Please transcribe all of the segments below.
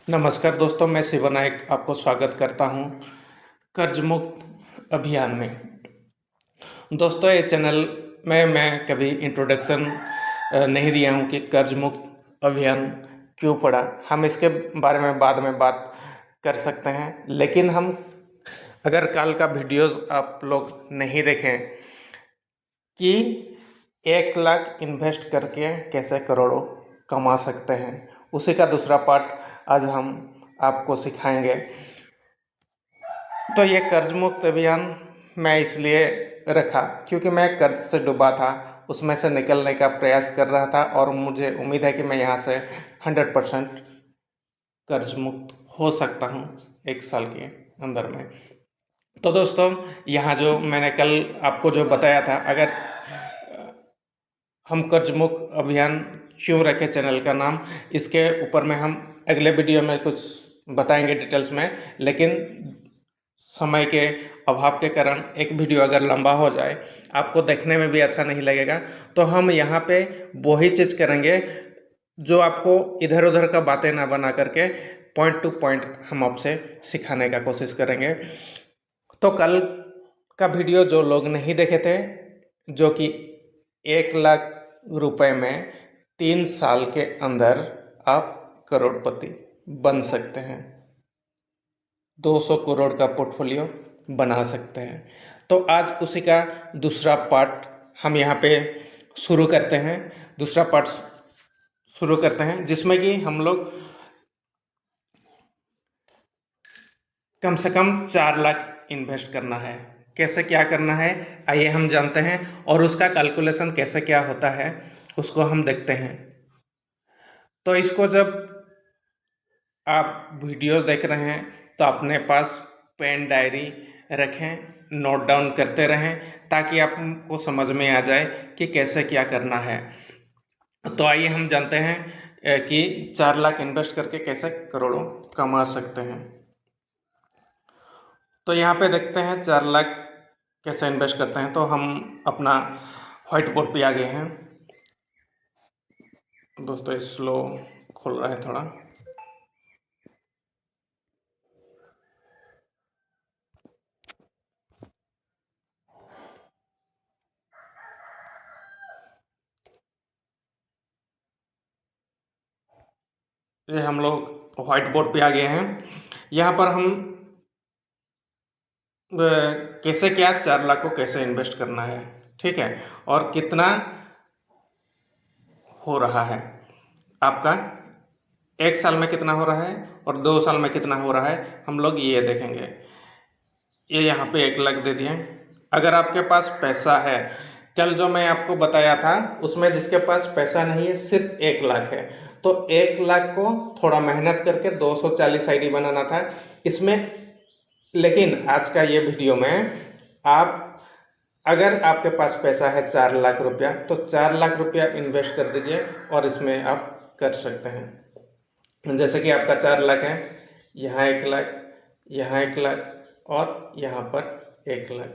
नमस्कार दोस्तों, मैं शिव नायक आपको स्वागत करता हूं कर्ज मुक्त अभियान में। दोस्तों, ये चैनल में मैं कभी इंट्रोडक्शन नहीं दिया हूं कि कर्ज मुक्त अभियान क्यों पड़ा। हम इसके बारे में बाद में बात कर सकते हैं, लेकिन हम अगर कल का वीडियोस आप लोग नहीं देखें कि 1 लाख इन्वेस्ट करके कैसे करोड़ों कमा सकते हैं, उसी का दूसरा पार्ट आज हम आपको सिखाएंगे। तो ये कर्ज मुक्त अभियान मैं इसलिए रखा क्योंकि मैं कर्ज से डूबा था, उसमें से निकलने का प्रयास कर रहा था और मुझे उम्मीद है कि मैं यहाँ से 100% कर्ज मुक्त हो सकता हूँ 1 साल के अंदर में। तो दोस्तों, यहाँ जो मैंने कल आपको जो बताया था, अगर हम कर्ज मुक्त अभियान क्यों रखे चैनल का नाम, इसके ऊपर में हम अगले वीडियो में कुछ बताएंगे डिटेल्स में, लेकिन समय के अभाव के कारण एक वीडियो अगर लंबा हो जाए, आपको देखने में भी अच्छा नहीं लगेगा। तो हम यहाँ पे वही चीज़ करेंगे जो आपको इधर उधर का बातें ना बना करके पॉइंट टू पॉइंट हम आपसे सिखाने का कोशिश करेंगे। तो कल का वीडियो जो लोग नहीं देखे थे, जो कि 1 लाख रुपए में 3 साल के अंदर आप करोड़पति बन सकते हैं, 200 करोड़ का पोर्टफोलियो बना सकते हैं। तो आज उसी का दूसरा पार्ट हम यहाँ पे शुरू करते हैं। दूसरा पार्ट शुरू करते हैं जिसमें कि हम लोग कम से कम 4 लाख इन्वेस्ट करना है। कैसे क्या करना है, आइए हम जानते हैं, और उसका कैलकुलेशन कैसे क्या होता है उसको हम देखते हैं। तो इसको जब आप वीडियोस देख रहे हैं तो अपने पास पेन डायरी रखें, नोट डाउन करते रहें, ताकि आपको समझ में आ जाए कि कैसे क्या करना है। तो आइए हम जानते हैं कि 4 लाख इन्वेस्ट करके कैसे करोड़ों कमा सकते हैं। तो यहाँ पे देखते हैं 4 लाख कैसे इन्वेस्ट करते हैं। तो हम अपना व्हाइट बोर्ड पे आ गए हैं। दोस्तों, स्लो खोल रहा है थोड़ा। ये हम लोग व्हाइट बोर्ड पे आ गए हैं। यहाँ पर हम कैसे क्या 4 लाख को कैसे इन्वेस्ट करना है, ठीक है, और कितना हो रहा है आपका, 1 साल में कितना हो रहा है और 2 साल में कितना हो रहा है, हम लोग ये देखेंगे। ये यहाँ पे 1 लाख दे दिए। अगर आपके पास पैसा है, कल जो मैं आपको बताया था उसमें जिसके पास पैसा नहीं है, सिर्फ 1 लाख है, तो 1 लाख को थोड़ा मेहनत करके 240 आईडी बनाना था इसमें। लेकिन आज का ये वीडियो में आप, अगर आपके पास पैसा है 4 लाख रुपया, तो 4 लाख रुपया इन्वेस्ट कर दीजिए और इसमें आप कर सकते हैं। जैसे कि आपका 4 लाख है, यहाँ 1 लाख, यहाँ 1 लाख और यहाँ पर 1 लाख,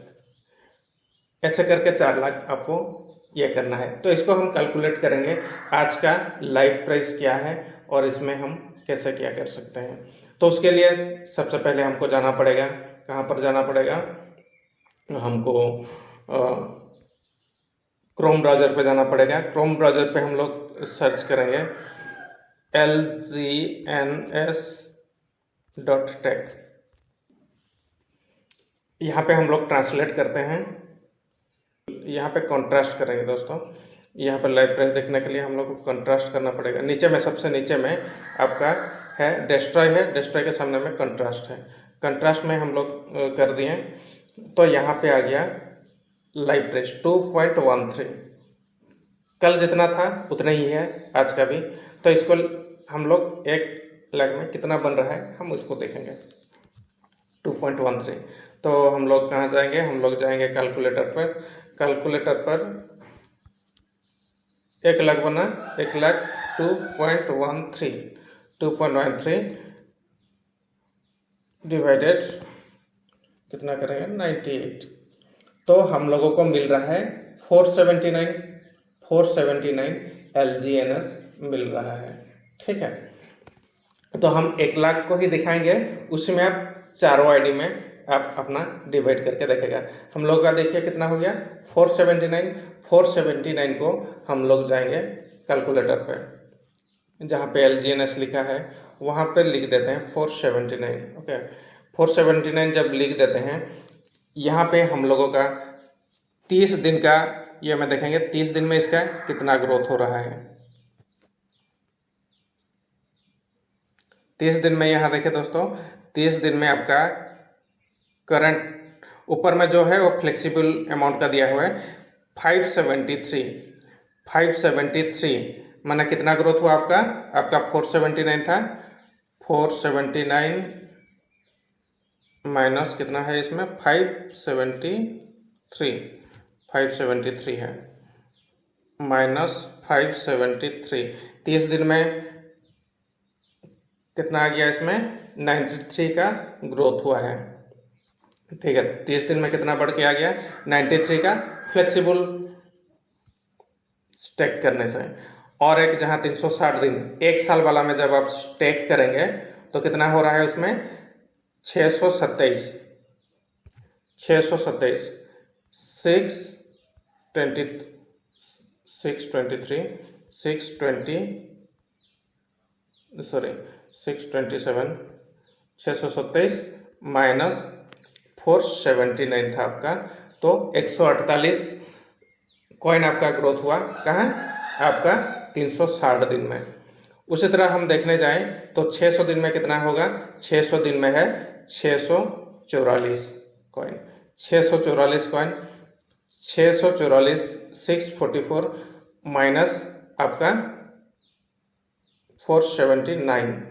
ऐसे करके 4 लाख आपको ये करना है। तो इसको हम कैलकुलेट करेंगे आज का लाइव प्राइस क्या है और इसमें हम कैसे क्या कर सकते हैं। तो उसके लिए सबसे पहले हमको जाना पड़ेगा, कहाँ पर जाना पड़ेगा, हमको क्रोम ब्राउज़र पे जाना पड़ेगा। क्रोम ब्राउज़र पे हम लोग सर्च करेंगे lgns.tech। यहाँ पे हम लोग ट्रांसलेट करते हैं, यहाँ पे कंट्रास्ट करेंगे दोस्तों। यहाँ पर लाइव प्राइस देखने के लिए हम लोग को कंट्रास्ट करना पड़ेगा। नीचे में, सबसे नीचे में आपका है डेस्ट्रॉय, है डेस्ट्रॉय के सामने में कंट्रास्ट है। कंट्रास्ट में हम लोग कर दिए, तो यहाँ पे आ गया लाइव प्राइस 2.13। कल जितना था उतना ही है आज का भी। तो इसको हम लोग 1 लाख में कितना बन रहा है हम उसको देखेंगे, 2.13। तो हम लोग कहाँ जाएंगे, हम लोग जाएंगे कैलकुलेटर पर। कैलकुलेटर पर 1 लाख बना, 1 लाख 2.13 डिवाइडेड कितना करेंगे, 98। तो हम लोगों को मिल रहा है 479 LGNS मिल रहा है, ठीक है। तो हम 1 लाख को ही दिखाएंगे, उसमें आप चारों आईडी में आप अपना डिवाइड करके देखेगा। हम लोग का देखिए कितना हो गया 479। 479 को हम लोग जाएंगे कैलकुलेटर पे, जहाँ पे LGNS लिखा है वहाँ पे लिख देते हैं 479। ओके, 479 जब लिख देते हैं, यहाँ पे हम लोगों का 30 दिन का ये मैं देखेंगे 30 दिन में इसका कितना ग्रोथ हो रहा है। 30 दिन में यहाँ देखिए दोस्तों, 30 दिन में आपका करंट ऊपर में जो है वो फ्लेक्सिबल अमाउंट का दिया हुआ है 573 माना कितना ग्रोथ हुआ आपका 479 था, 479 माइनस कितना है इसमें 573 है, माइनस 573। 30 दिन में कितना आ गया इसमें 93 का ग्रोथ हुआ है। ठीक है, 30 दिन में कितना बढ़ के आ गया 93 का फ्लेक्सिबल स्टेक करने से। और एक जहाँ 360 दिन 1 साल वाला में जब आप स्टेक करेंगे तो कितना हो रहा है उसमें 627 627 माइनस 479 था आपका, तो 148 कॉइन आपका ग्रोथ हुआ कहाँ आपका 360 दिन में। उसी तरह हम देखने जाएं तो 600 दिन में कितना होगा, 600 दिन में है 644 कॉइन, 644 कॉइन, 644 644 माइनस आपका 479,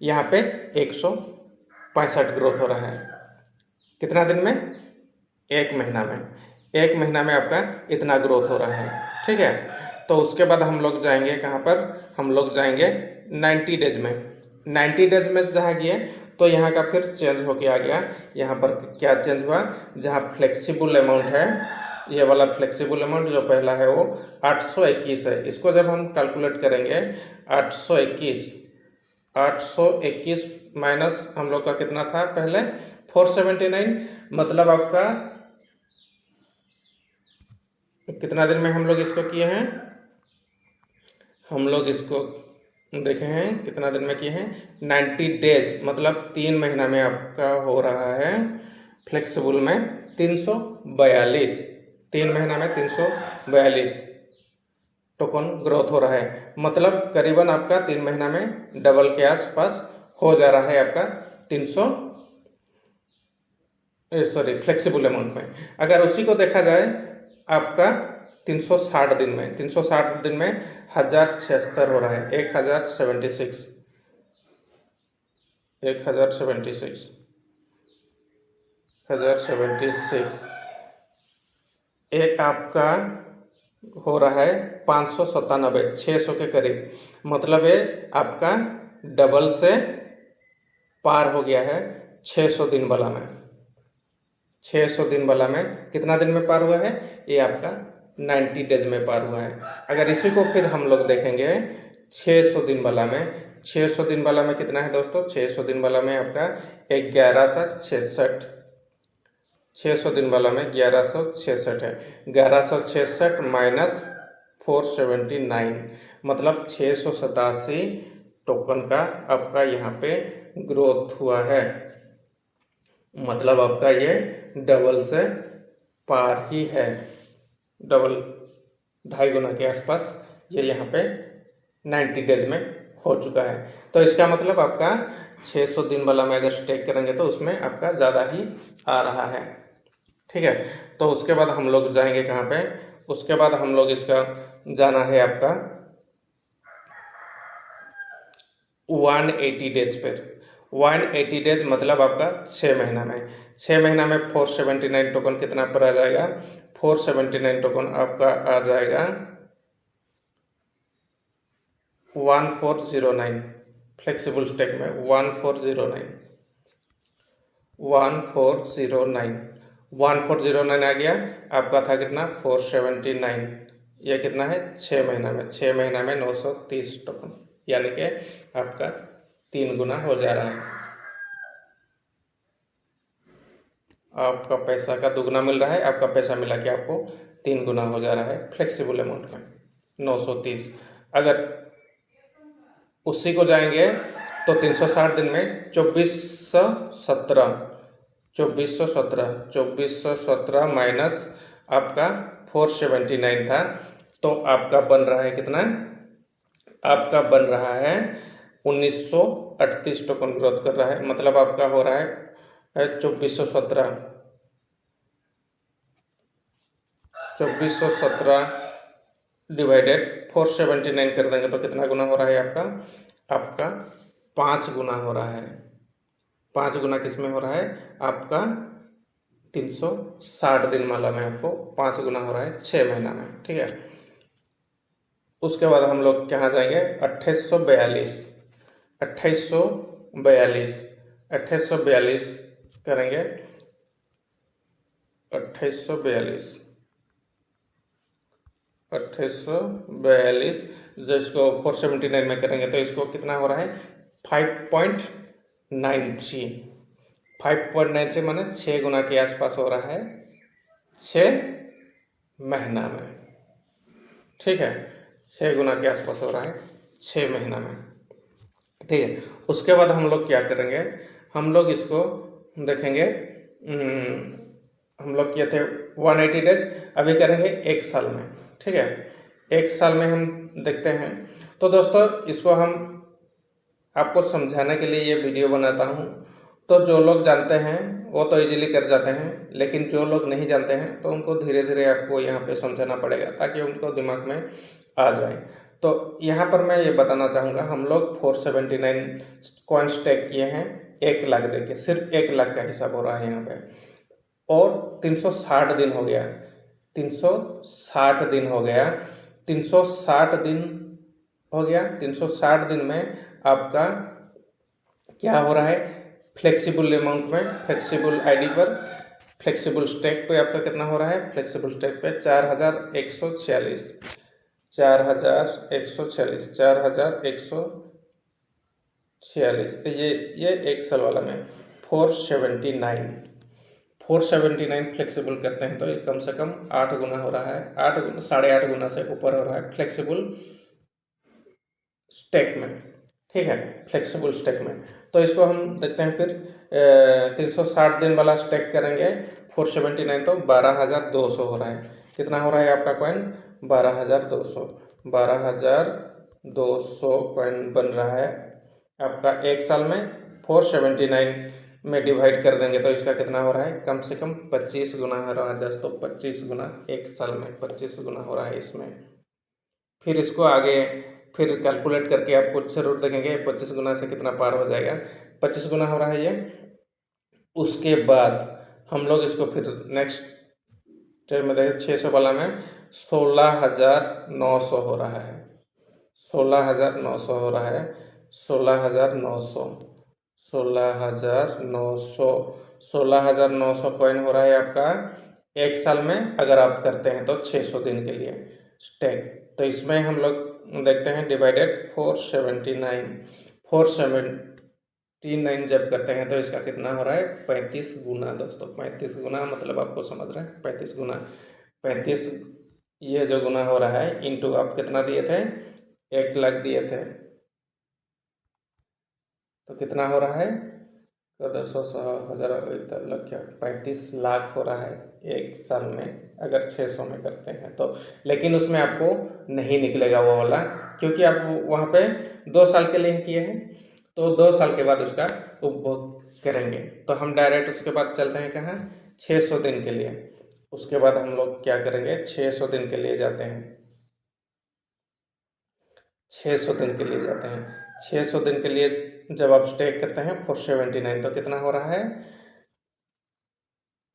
यहाँ पे 165 ग्रोथ हो रहा है। कितना दिन में 1 महीना में, 1 महीना में आपका इतना ग्रोथ हो रहा है। ठीक है, तो उसके बाद हम लोग जाएंगे कहाँ पर, हम लोग जाएंगे 90 डेज में। 90 डेज में जहाँ गए तो यहाँ का फिर चेंज होके आ गया। यहाँ पर क्या चेंज हुआ, जहाँ फ्लेक्सिबल अमाउंट है, ये वाला फ्लेक्सिबल अमाउंट जो पहला है वो 821 है। इसको जब हम कैलकुलेट करेंगे 821 माइनस हम लोग का कितना था पहले 479, मतलब आपका कितना दिन में हम लोग इसको किए हैं, हम लोग इसको देखे हैं कितना दिन में किए हैं 90 डेज, मतलब 3 महीना में आपका हो रहा है फ्लेक्सिबल में 342, 3 महीना में 342 टोकन ग्रोथ हो रहा है। मतलब करीबन आपका 3 महीना में डबल के आसपास हो जा रहा है आपका फ्लेक्सिबल अमाउंट में। अगर उसी को देखा जाए आपका 360 दिन में, 360 दिन में 1076 हो रहा है, 1076 एक आपका हो रहा है 597, 600 के करीब, मतलब ये आपका डबल से पार हो गया है 600 दिन वाला में। 600 दिन वाला में कितना दिन में पार हुआ है, ये आपका 90 डेज में पार हुआ है। अगर इसी को फिर हम लोग देखेंगे 600 दिन वाला में, 600 दिन वाला में कितना है दोस्तों, 600 दिन वाला में आपका 1166, 600 दिन वाला में 1166 है, 1166 माइनस 479, मतलब 687 टोकन का आपका यहाँ पे ग्रोथ हुआ है। मतलब आपका ये डबल से पार ही है, डबल 2.5 गुना के आसपास ये यहाँ पे 90 डेज में हो चुका है। तो इसका मतलब आपका 600 दिन वाला में अगर स्टेक करेंगे तो उसमें आपका ज़्यादा ही आ रहा है। ठीक है, तो उसके बाद हम लोग जाएंगे कहाँ पे, उसके बाद हम लोग इसका जाना है आपका 180 डेज पर। 180 डेज मतलब आपका 6 महीना में, 6 महीना में 479 टोकन कितना पर आ जाएगा, 479 टोकन आपका आ जाएगा 1409 फ्लेक्सिबल स्टेक में, 1409 आ गया। आपका था कितना 479, यह कितना है 6 महीना में, 6 महीना में 930 टोकन, यानी कि आपका 3 गुना हो जा रहा है। आपका पैसा का दुगना मिल रहा है, आपका पैसा मिला के आपको 3 गुना हो जा रहा है फ्लेक्सिबल अमाउंट में 930। अगर उसी को जाएंगे तो 360 दिन में 2417 माइनस आपका 479 था, तो आपका बन रहा है कितना? आपका बन रहा है 1938 टोकन ग्रोथ कर रहा है। मतलब आपका हो रहा है 2417 डिवाइडेड 479 कर देंगे तो कितना गुना हो रहा है आपका? आपका 5 गुना हो रहा है। 5 गुना किस में हो रहा है? आपका 360 दिन माला में आपको 5 गुना हो रहा है 6 महीना में। ठीक है, उसके बाद हम लोग कहाँ जाएंगे? 2842 करेंगे। 2842 जो इसको 479 में करेंगे तो इसको कितना हो रहा है? 5.93 माने 6 गुना के आसपास हो रहा है 6 महीना में। ठीक है, 6 गुना के आसपास हो रहा है 6 महीना में। ठीक है, उसके बाद हम लोग क्या करेंगे? हम लोग इसको देखेंगे। हम लोग किए थे 180 डेज, अभी करेंगे 1 साल में। ठीक है, 1 साल में हम देखते हैं। तो दोस्तों इसको हम आपको समझाने के लिए ये वीडियो बनाता हूँ। तो जो लोग जानते हैं वो तो इजीली कर जाते हैं, लेकिन जो लोग नहीं जानते हैं तो उनको धीरे धीरे आपको यहाँ पे समझाना पड़ेगा ताकि उनको दिमाग में आ जाए। तो यहाँ पर मैं ये बताना चाहूँगा, हम लोग 479 कॉइन स्टेक किए हैं 1 लाख देके, सिर्फ 1 लाख का हिसाब हो रहा है यहाँ पे। और 360 दिन हो गया, 360 दिन हो गया, 360 दिन हो गया। 360 दिन में आपका क्या हो रहा है? फ्लेक्सिबल अमाउंट में, फ्लेक्सिबल आईडी पर, फ्लेक्सिबल स्टेक पे आपका कितना हो रहा है? फ्लेक्सिबल स्टेक पे 4146 ये 1 साल वाला में 479 फ्लेक्सिबल करते हैं तो ये कम से कम 8 गुना हो रहा है, 8.5 गुना से ऊपर हो रहा है फ्लेक्सिबल स्टेक में। ठीक है, फ्लेक्सिबल स्टेक में। तो इसको हम देखते हैं फिर 360 दिन वाला स्टेक करेंगे 479 तो 12,200 हो रहा है। कितना हो रहा है आपका कॉइन? 12,200 कॉइन बन रहा है आपका 1 साल में। 479 में डिवाइड कर देंगे तो इसका कितना हो रहा है? कम से कम 25 गुना हो रहा है दोस्तों। 25 गुना 1 साल में 25 गुना हो रहा है इसमें। फिर इसको आगे फिर कैलकुलेट करके आपको जरूर देखेंगे 25 गुना से कितना पार हो जाएगा। 25 गुना हो रहा है ये। उसके बाद हम लोग इसको फिर नेक्स्ट टर्म में देखें 600 वाला में 16,900 हो रहा है, 16,900 हो रहा है, 16,900 कॉइन हो रहा है आपका 1 साल में। अगर आप करते हैं तो 600 दिन के लिए स्टेक। तो इसमें हम लोग देखते हैं डिवाइडेड 479 जब करते हैं तो इसका कितना हो रहा है? 35 गुना दोस्तों। 35 गुना मतलब आपको समझ रहे हैं 35 गुना। 35 ये जो गुना हो रहा है इंटू आप कितना दिए थे? 1 लाख दिए थे तो कितना हो रहा है? 35 लाख हो रहा है 1 साल में अगर 600 में करते हैं तो। लेकिन उसमें आपको नहीं निकलेगा वो वाला, क्योंकि आप वहाँ पे 2 साल के लिए किए हैं तो 2 साल के बाद उसका उपभोग करेंगे। तो हम डायरेक्ट उसके बाद चलते हैं कहाँ? 600 दिन के लिए। उसके बाद हम लोग क्या करेंगे? 600 दिन के लिए जाते हैं। 600 दिन के लिए जाते हैं। 600 दिन के लिए जब आप स्टेक करते हैं 479 तो कितना हो रहा है?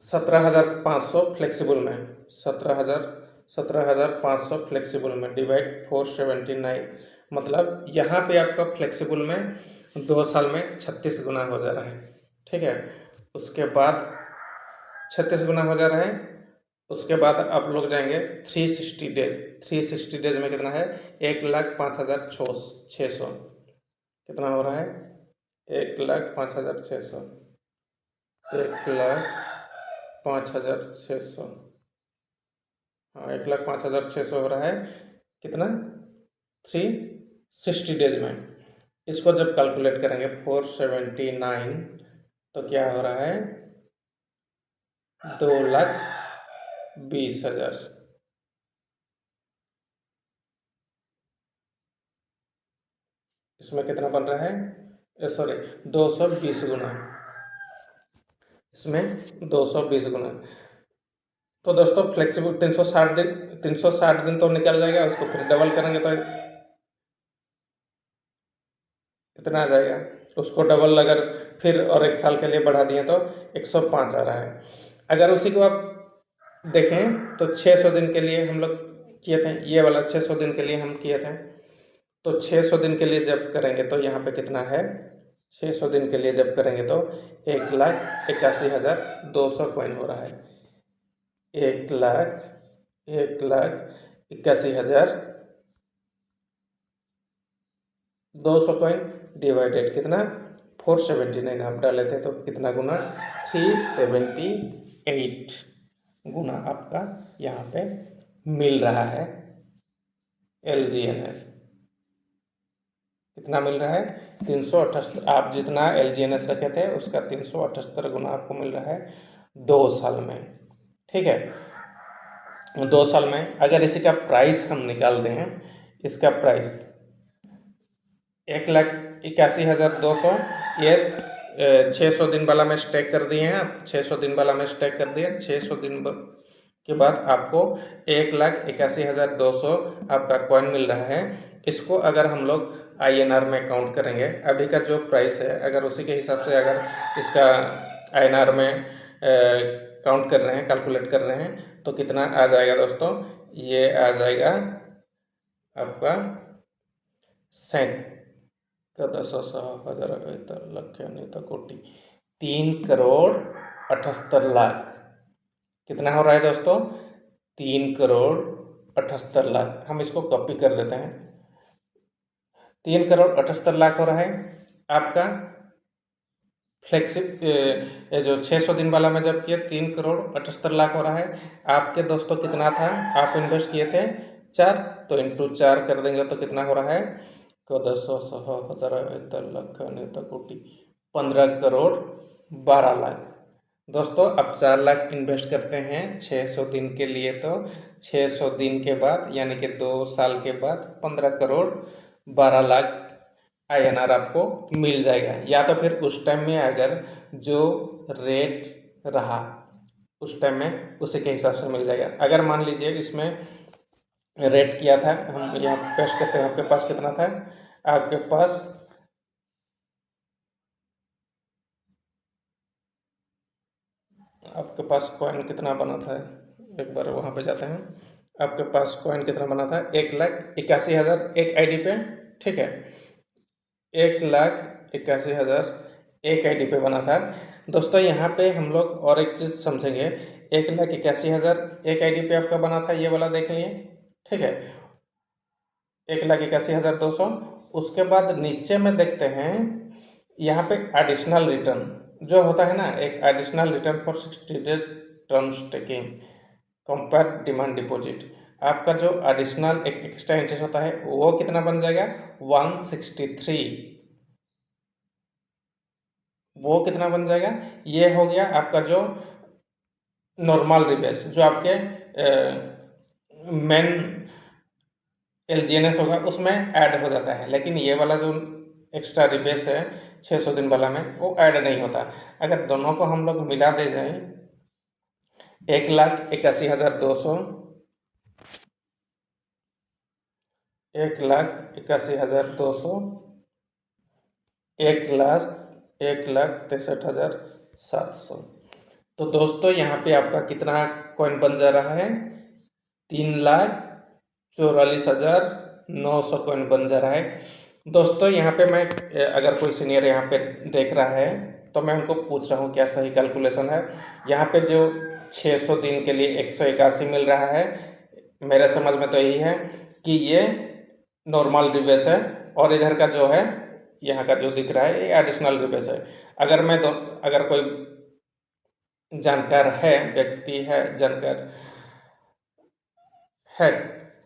17,500 फ्लेक्सिबल में, 17,500 फ्लेक्सिबल में डिवाइड 479 मतलब यहाँ पे आपका फ्लेक्सिबल में 2 साल में 36 गुना हो जा रहा है। ठीक है, उसके बाद 36 गुना हो जा रहा है। उसके बाद आप लोग जाएंगे 360 डेज। 360 डेज में कितना है? 1,05,600 कितना हो रहा है? 1,05,600, 1,05,600, हाँ 1,05,600 हो रहा है। कितना? 360 डेज में। इसको जब कैलकुलेट करेंगे 479, तो क्या हो रहा है? 2,20,000। इसमें कितना बन रहा है? सॉरी, 220 गुना। इसमें 220 गुना। तो दोस्तों फ्लेक्सिबल 360 दिन तो निकल जाएगा, उसको फिर डबल करेंगे तो कितना आ जाएगा? उसको डबल अगर फिर और 1 साल के लिए बढ़ा दिए तो 105 आ रहा है। अगर उसी को आप देखें तो 600 दिन के लिए हम लोग किए थे, ये वाला 600 दिन के लिए हम किए थे। तो 600 दिन के लिए जब करेंगे तो यहाँ पे कितना है? 600 दिन के लिए जब करेंगे तो 1,81,200 कॉइन हो रहा है। 1,81,200 कॉइन डिवाइडेड कितना? 479 आप डाले थे तो कितना गुना? 378 गुना आपका यहाँ पे मिल रहा है LGNS। कितना मिल रहा है? 378। आप जितना LGNS रखे थे उसका 378 गुना आपको मिल रहा है 2 साल में। ठीक है, 2 साल में अगर इसी का प्राइस हम निकाल दें, इसका प्राइस 1,81,200, ये 600 दिन वाला में स्टैक कर दिए हैं आप। 600 दिन वाला में स्टैक कर दिए। 600 दिन के बाद आपको 1,81,200 आपका कॉइन मिल रहा है। इसको अगर हम लोग INR में काउंट करेंगे, अभी का जो प्राइस है अगर उसी के हिसाब से अगर इसका INR में काउंट कर रहे हैं, कैलकुलेट कर रहे हैं, तो कितना आ जाएगा दोस्तों? ये आ जाएगा आपका 3,78,00,000 कितना हो रहा है दोस्तों? 3,78,00,000। हम इसको कॉपी कर देते हैं। 3,78,00,000 हो रहा है आपका जो 600 दिन वाला में जब किए 3,78,00,000 हो रहा है। आपके दोस्तों कितना था? आप इन्वेस्ट किए थे 4, तो इंटू 4 कर देंगे तो कितना हो रहा है? 15,12,00,000 दोस्तों आप 4 लाख इन्वेस्ट करते हैं 600 दिन के लिए, तो 600 दिन के बाद यानी कि 2 साल के बाद 15,12,00,000 INR आपको मिल जाएगा। या तो फिर उस टाइम में अगर जो रेट रहा उस टाइम में उसी के हिसाब से मिल जाएगा। अगर मान लीजिए इसमें रेट किया था, हम यहाँ पेस्ट करते हैं, आपके पास कितना था? आपके पास कॉइन कितना बना था? एक बार वहाँ पे जाते हैं। आपके पास कॉइन कितना बना था? 1,81,000 एक ID पे। ठीक है, 1,81,000 एक ID पे बना था। दोस्तों यहाँ पे हम लोग और एक चीज़ समझेंगे। 1,81,000 एक ID पे आपका बना था, ये वाला देख लिए। ठीक है, 1,81,200। उसके बाद नीचे में देखते हैं यहाँ पे एडिशनल रिटर्न जो होता है ना, एक additional return for 60 days term staking compare demand deposit. आपका जो एडिशनल एक एक्स्ट्रा इंटरेस्ट होता है वो कितना बन जाएगा? 163। वो कितना बन जाएगा? ये हो गया आपका जो नॉर्मल रिबेस, जो आपके मेन LGNS होगा उसमें ऐड हो जाता है। लेकिन ये वाला जो एक्स्ट्रा रिबेस है 600 दिन वाला में, वो ऐड नहीं होता। अगर दोनों को हम लोग मिला दे जाए 1,81,200, 1,81,200, 1,63,700, तो दोस्तों यहाँ पे आपका कितना कॉइन बन जा रहा है? 3,44,900 कॉइन बन जा रहा है। दोस्तों यहाँ पे मैं अगर कोई सीनियर यहाँ पे देख रहा है तो मैं उनको पूछ रहा हूँ क्या सही कैलकुलेशन है। यहाँ पे जो 600 दिन के लिए 181 मिल रहा है, मेरे समझ में तो यही है कि ये नॉर्मल रिबेस है, और इधर का जो है यहाँ का जो दिख रहा है ये एडिशनल रिबेट है। अगर कोई जानकार है, व्यक्ति है, जानकार है,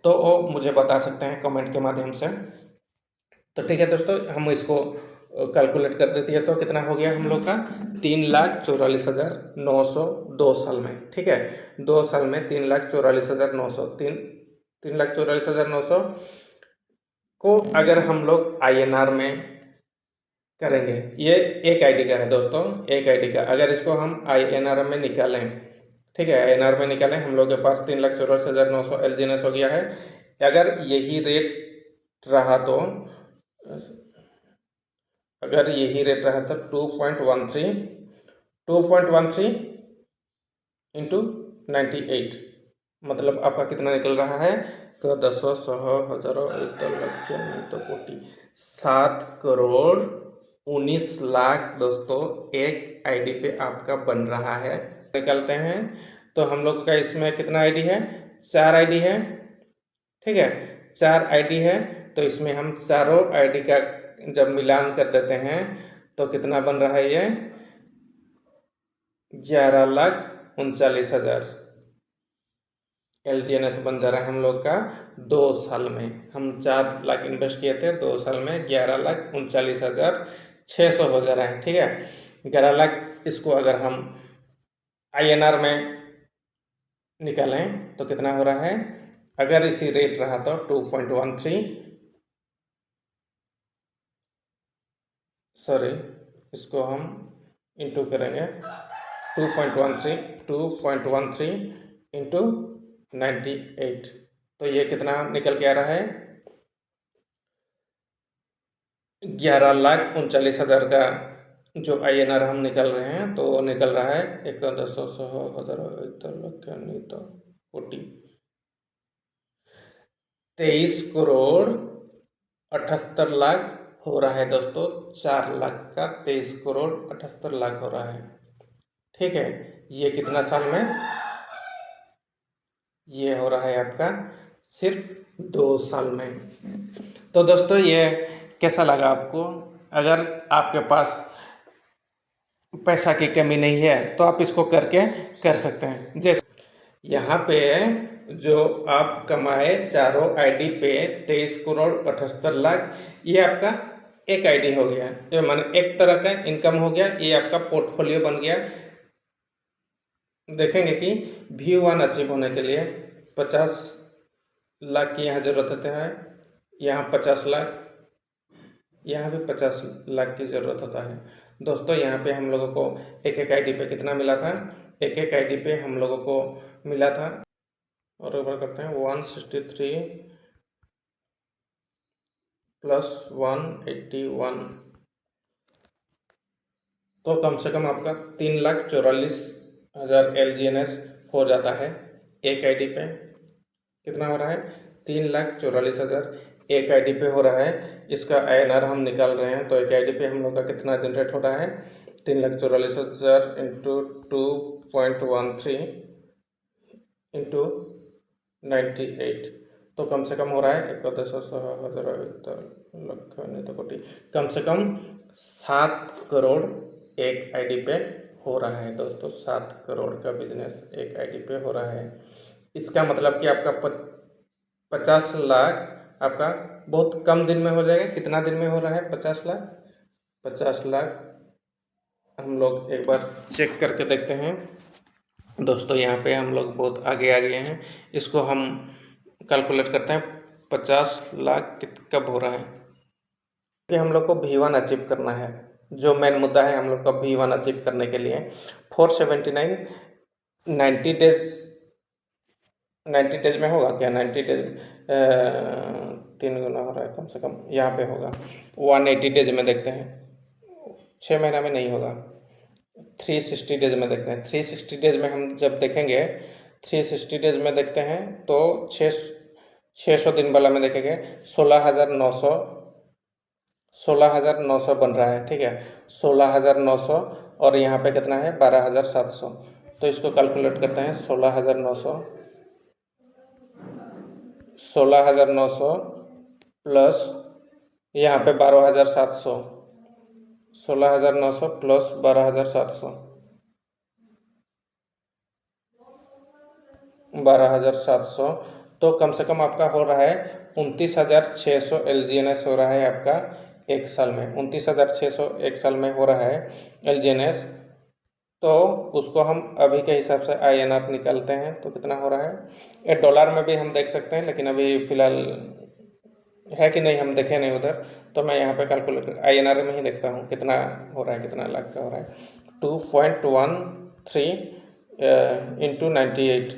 तो वो मुझे बता सकते हैं कमेंट के माध्यम से। तो ठीक है दोस्तों, हम इसको कैलकुलेट कर देते हैं। तो कितना हो गया हम लोग का 3,44,900 2 साल में। ठीक है, 2 साल में 3,44,900 3,44,900 को अगर हम लोग INR में करेंगे, ये एक आईडी का है दोस्तों, एक आईडी का। अगर इसको हम INR में निकालें, ठीक है, INR में निकालें, हम लोग के पास 3,44,900 LGNS हो गया है। अगर यही रेट रहा तो 2.13 इंटू 98, मतलब आपका कितना निकल रहा है? 10, 100, 1000, 1 लक्ष, 2 कोटि, 7,19,00,000 दोस्तों एक आईडी पे आपका बन रहा है। निकालते हैं तो हम लोग का इसमें कितना आईडी है? 4 आईडी है। ठीक है, 4 आईडी है, तो इसमें हम चारों आईडी का जब मिलान कर देते हैं तो कितना बन रहा है? ये 11,39,000 LGNS बन जा रहा है हम लोग का 2 साल में। हम 4 लाख इन्वेस्ट किए थे, 2 साल में 11,39,600 हो जा रहा है। ठीक है, 11 लाख इसको अगर हम INR में निकालें तो कितना हो रहा है? अगर इसी रेट रहा तो 2.13, सॉरी, इसको हम इंटू करेंगे, 2.13 इंटू 98, तो ये कितना निकल के आ रहा है? 11,39,000 का जो INR हम निकल रहे हैं, तो निकल रहा है 1, 10, 100, 1000, 1 लक्ष, 2 कोटि, 23,78,00,000 हो रहा है दोस्तों। 4 लाख का 23,78,00,000 हो रहा है। ठीक है, ये कितना साल में? ये हो रहा है आपका सिर्फ 2 साल में। तो दोस्तों, ये कैसा लगा आपको? अगर आपके पास पैसा की कमी नहीं है तो आप इसको करके कर सकते हैं। जैसे यहाँ पे जो आप कमाए चारों आईडी पे 23,78,00,000, ये आपका एक आईडी हो गया, ये माने एक तरह का इनकम हो गया, ये आपका पोर्टफोलियो बन गया। देखेंगे कि V1 अचीव होने के लिए 50 लाख की यहाँ ज़रूरत होता है, यहाँ 50 लाख, यहाँ भी 50 लाख की ज़रूरत होता है दोस्तों। यहाँ पे हम लोगों को एक आईडी पे कितना मिला था? एक आईडी पे हम लोगों को मिला था, और एक बार करते हैं, 163 प्लस 181, तो कम से कम आपका 3,44,000 LGNS हो जाता है एक आईडी पे। कितना हो रहा है? 3,44,000 एक आईडी पे हो रहा है। इसका INR हम निकाल रहे हैं, तो एक आईडी पे हम लोग का कितना जनरेट हो रहा है? 3,44,000 इंटू 2.13 इंटू 98, तो कम से कम हो रहा है 1, 10, 100, 1000, 1 लक्ष, 2 कोटि, कम से कम 7 करोड़ एक आईडी पे हो रहा है दोस्तों। 7 करोड़ का बिजनेस एक आईडी पे हो रहा है। इसका मतलब कि आपका 50 लाख आपका बहुत कम दिन में हो जाएगा। कितना दिन में हो रहा है 50 लाख? 50 लाख हम लोग एक बार चेक करके देखते हैं दोस्तों। यहाँ पे हम लोग बहुत आगे आ गए हैं। इसको हम कैलकुलेट करते हैं 50 लाख कब हो रहा है कि हम लोग को V1 अचीव करना है। जो मेन मुद्दा है हम लोग का V1 अचीव करने के लिए 479 90 डेज में होगा क्या? 90 डेज 3 गुना हो रहा है कम से कम, यहाँ पे होगा 180 डेज में देखते हैं। 6 महीना में नहीं होगा, 360 डेज में देखते हैं। 360 डेज में हम जब देखेंगे, 360 डेज में देखते हैं तो 600 दिन वाला में देखेंगे 16,900 बन रहा है। ठीक है, 16,900, और यहाँ पे कितना है? 12,700। तो इसको कैलकुलेट करते हैं, 16,900 प्लस यहाँ पे 12,700, 16,900 प्लस 12,700, 12,700, तो कम से कम आपका हो रहा है 29,600 LGNS हो रहा है आपका एक साल में। 29,600 एक साल में हो रहा है LGNS। तो उसको हम अभी के हिसाब से INR निकालते हैं तो कितना हो रहा है। ये डॉलर में भी हम देख सकते हैं, लेकिन अभी फिलहाल है कि नहीं हम देखे नहीं उधर, तो मैं यहाँ पे कैलकुलेटर INR में ही देखता हूँ कितना हो रहा है, कितना लाख का हो रहा है। 2.13 इंटू 98,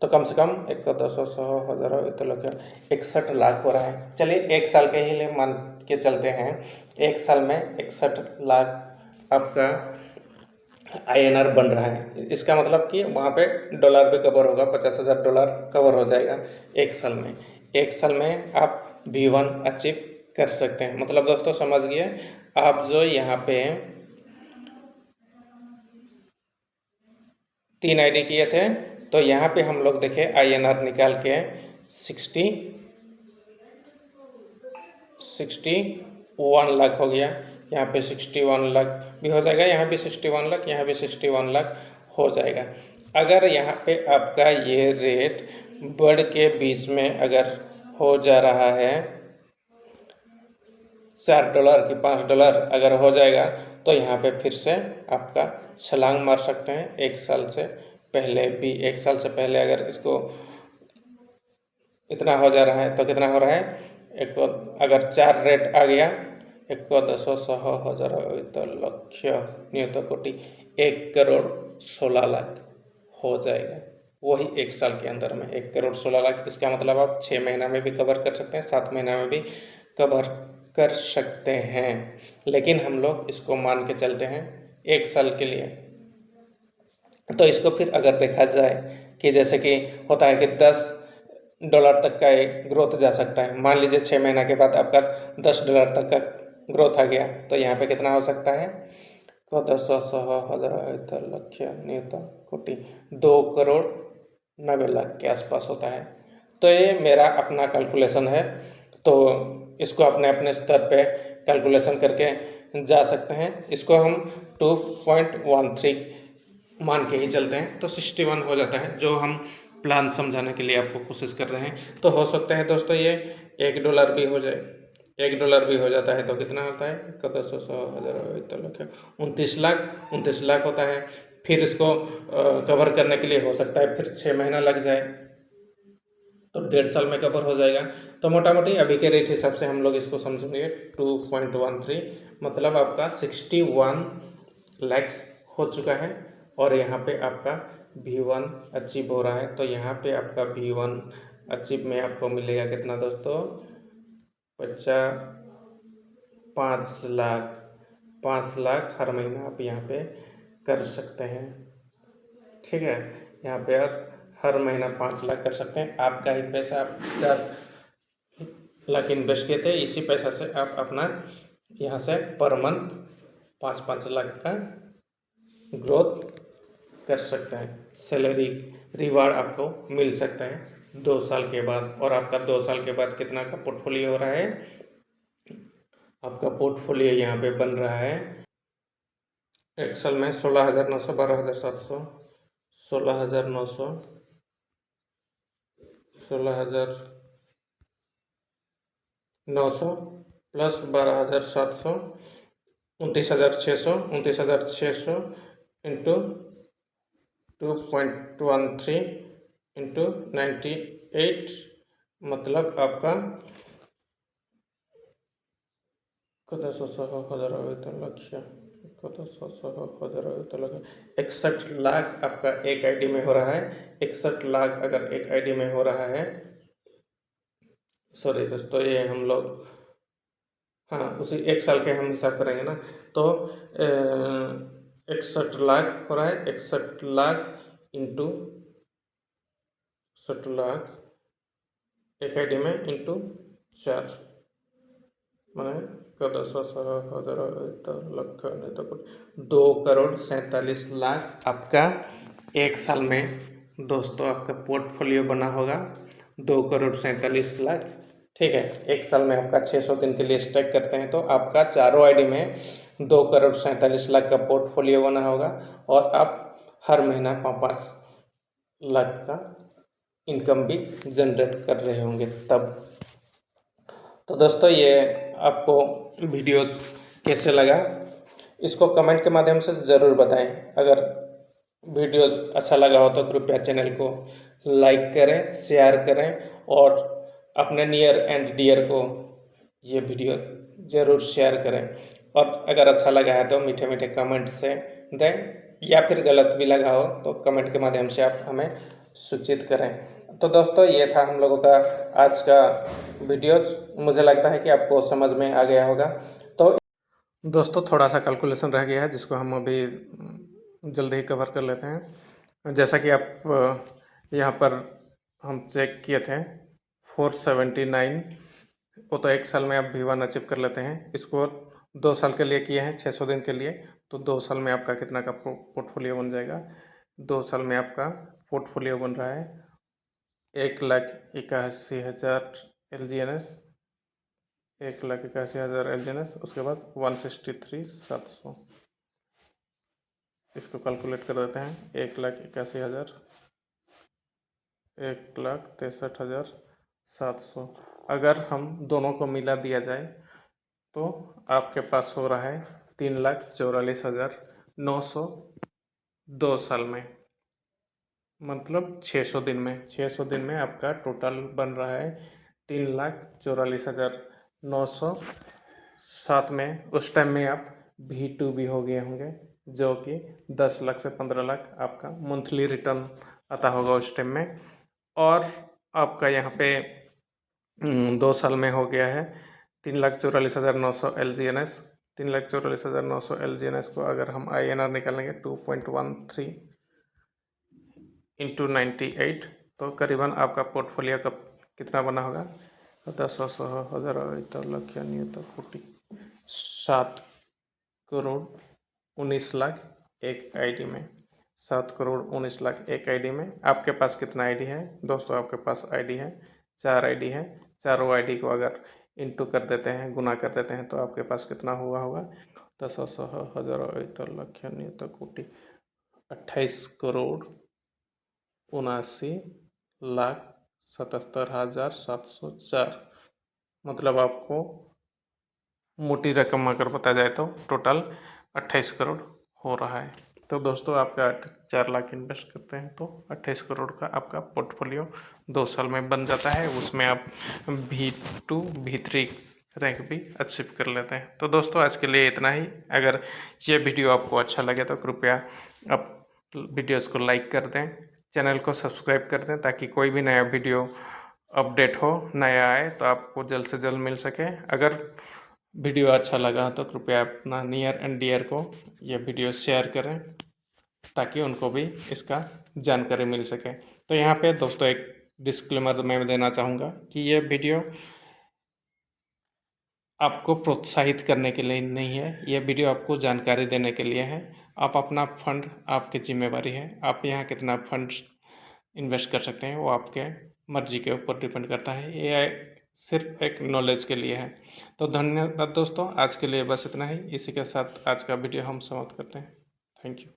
तो कम से कम 61 लाख हो रहा है। चलिए एक साल के ही लिए मान के चलते हैं, एक साल में 61 लाख आपका INR बन रहा है। इसका मतलब कि वहाँ पे डॉलर भी कवर होगा, 50,000 डॉलर कवर हो जाएगा एक साल में। एक साल में आप V1 अचीव कर सकते हैं। मतलब दोस्तों समझ गए आप, जो यहाँ पे 3 ID किए थे, तो यहाँ पे हम लोग देखें INR निकाल के 61 लाख हो गया। यहाँ पे 61 लाख भी हो जाएगा, यहाँ भी 61 लाख, यहाँ भी 61 लाख हो जाएगा। अगर यहाँ पे आपका ये रेट बढ़ के बीच में अगर हो जा रहा है $4 कि $5 अगर हो जाएगा, तो यहाँ पे फिर से आपका छलांग मार सकते हैं। एक साल से पहले भी, एक साल से पहले अगर इसको इतना हो जा रहा है तो कितना हो रहा है, एक अगर 4 रेट आ गया, 1,10,1,00,000 1,16,00,000 हो जाएगा। वही एक साल के अंदर में 1,16,00,000। इसका मतलब आप 6 महीना में भी कवर कर सकते हैं, 7 महीना में भी कवर कर सकते हैं, लेकिन हम लोग इसको मान के चलते हैं एक साल के लिए। तो इसको फिर अगर देखा जाए कि जैसे कि होता है कि $10 तक का एक ग्रोथ जा सकता है। मान लीजिए 6 महीना के बाद आपका $10 तक का ग्रोथ आ गया, तो यहाँ पे कितना हो सकता है, 2,90,00,000 के आसपास होता है। तो ये मेरा अपना कैलकुलेशन है, तो इसको अपने अपने स्तर पे कैलकुलेशन करके जा सकते हैं। इसको हम 2.13 मान के ही चलते हैं, तो 61 हो जाता है, जो हम प्लान समझाने के लिए आपको कोशिश कर रहे हैं। तो हो सकता है दोस्तों ये $1 भी हो जाए, $1 भी हो जाता है तो कितना होता है, 29 लाख होता है। फिर इसको कवर करने के लिए हो सकता है फिर 6 महीना लग जाए, तो 1.5 साल में कवर हो जाएगा। तो मोटा मोटी अभी के रेट हिसाब से हम लोग इसको समझेंगे 2.13, मतलब आपका 61 लाख हो चुका है। और यहाँ पे आपका V1 अचीव हो रहा है, तो यहाँ पे आपका V1 अचीव में आपको मिलेगा कितना दोस्तों, 5 लाख हर महीना आप यहाँ पे कर सकते हैं। ठीक है, यहाँ पे आप हर महीना 5 लाख कर सकते हैं। आपका ही पैसा, आप 4 लाख इन्वेस्ट किए थे, इसी पैसा से आप अपना यहाँ से पर मंथ 5-5 लाख का ग्रोथ कर सकते हैं। सैलरी रिवार्ड आपको मिल सकता है 2 साल के बाद। और आपका 2 साल के बाद कितना का पोर्टफोलियो हो रहा है, आपका पोर्टफोलियो यहाँ पे बन रहा है एक साल में 16,900, 12,700, 16,900, 16,900 प्लस 12,700, 29,600 इंटू 2.13 इंटू 98, मतलब आपका 61 लाख आपका एक ID में हो रहा है। 61 लाख अगर एक ID में हो रहा है, सॉरी दोस्तों, ये हम लोग हाँ उसी एक साल के हम हिसाब करेंगे ना, तो 61 लाख हो रहा है। 61 लाख इंटू 61 लाख एक ID में इंटू 4, मैंने 2,47,000,000 आपका एक साल में दोस्तों आपका पोर्टफोलियो बना होगा, 2,47,00,000। ठीक है। एक साल में आपका 600 दिन के लिए स्टैक करते हैं तो आपका चारों आईडी में 2,47,00,000 का पोर्टफोलियो बना होगा और आप हर महीना 5-5 लाख का इनकम भी जनरेट कर रहे होंगे तब। तो दोस्तों ये आपको वीडियो कैसे लगा इसको कमेंट के माध्यम से ज़रूर बताएं। अगर वीडियो अच्छा लगा हो तो कृपया चैनल को लाइक करें, शेयर करें और अपने नियर एंड डियर को ये वीडियो ज़रूर शेयर करें। और अगर अच्छा लगा है तो मीठे मीठे कमेंट से दें, या फिर गलत भी लगा हो तो कमेंट के माध्यम से आप हमें सूचित करें। तो दोस्तों ये था हम लोगों का आज का वीडियो। मुझे लगता है कि आपको समझ में आ गया होगा। तो दोस्तों थोड़ा सा कैलकुलेशन रह गया है जिसको हम अभी जल्दी ही कवर कर लेते हैं। जैसा कि आप यहाँ पर हम चेक किए थे 479, वो तो एक साल में आप V1 अचीव कर लेते हैं। इसको 2 साल के लिए किए हैं, 600 दिन के लिए। तो 2 साल में आपका कितना का पोर्टफोलियो बन जाएगा? 2 साल में आपका पोर्टफोलियो बन रहा है 1,81,000 LGNS, 1,81,000 LGNS। उसके बाद 163,700, इसको कैलकुलेट कर देते हैं। 1,81,000, 1,63,700। अगर हम दोनों को मिला दिया जाए तो आपके पास हो रहा है 3,44,900 2 साल में, मतलब 600 दिन में। 600 दिन में आपका टोटल बन रहा है 3,44,900। साथ में उस टाइम में आप V2 भी हो गए होंगे, जो कि 10 लाख से 15 लाख आपका मंथली रिटर्न आता होगा उस टाइम में। और आपका यहाँ पे 2 साल में हो गया है 3,44,900 LGNS। 3,44,900 LGNS को अगर हम INR निकालेंगे 2.13 इंटू 98 तो करीबन आपका पोर्टफोलियो का कितना बना होगा? 7 एक आईडी में। 7,19,00,000 एक आईडी में। आपके पास कितना आईडी है दोस्तों? आपके पास आईडी है 4 आईडी है। चारों आईडी को अगर इंटू कर देते हैं, गुना कर देते हैं तो आपके पास कितना हुआ होगा? 28,79,77,77,704। मतलब आपको मोटी रकम अगर बताया जाए तो टोटल 28 करोड़ हो रहा है। तो दोस्तों आपका 4 लाख इन्वेस्ट करते हैं तो 28 करोड़ का आपका पोर्टफोलियो 2 साल में बन जाता है। उसमें आप V2 V3 रैंक भी अचीव कर लेते हैं। तो दोस्तों आज के लिए इतना ही। अगर ये वीडियो आपको अच्छा लगे तो कृपया आप वीडियोज़ को लाइक कर दें, चैनल को सब्सक्राइब कर दें ताकि कोई भी नया वीडियो अपडेट हो, नया आए तो आपको जल्द से जल्द मिल सके। अगर वीडियो अच्छा लगा तो कृपया अपना नियर एंड डियर को ये वीडियो शेयर करें ताकि उनको भी इसका जानकारी मिल सके। तो यहाँ पे दोस्तों एक डिस्क्लेमर मैं देना चाहूँगा कि ये वीडियो आपको प्रोत्साहित करने के लिए नहीं है, यह वीडियो आपको जानकारी देने के लिए है। आप अपना फंड, आपकी जिम्मेवारी है, आप यहाँ कितना फंड इन्वेस्ट कर सकते हैं वो आपके मर्जी के ऊपर डिपेंड करता है। ये सिर्फ एक नॉलेज के लिए है। तो धन्यवाद दोस्तों, आज के लिए बस इतना ही। इसी के साथ आज का वीडियो हम समाप्त करते हैं। Thank you.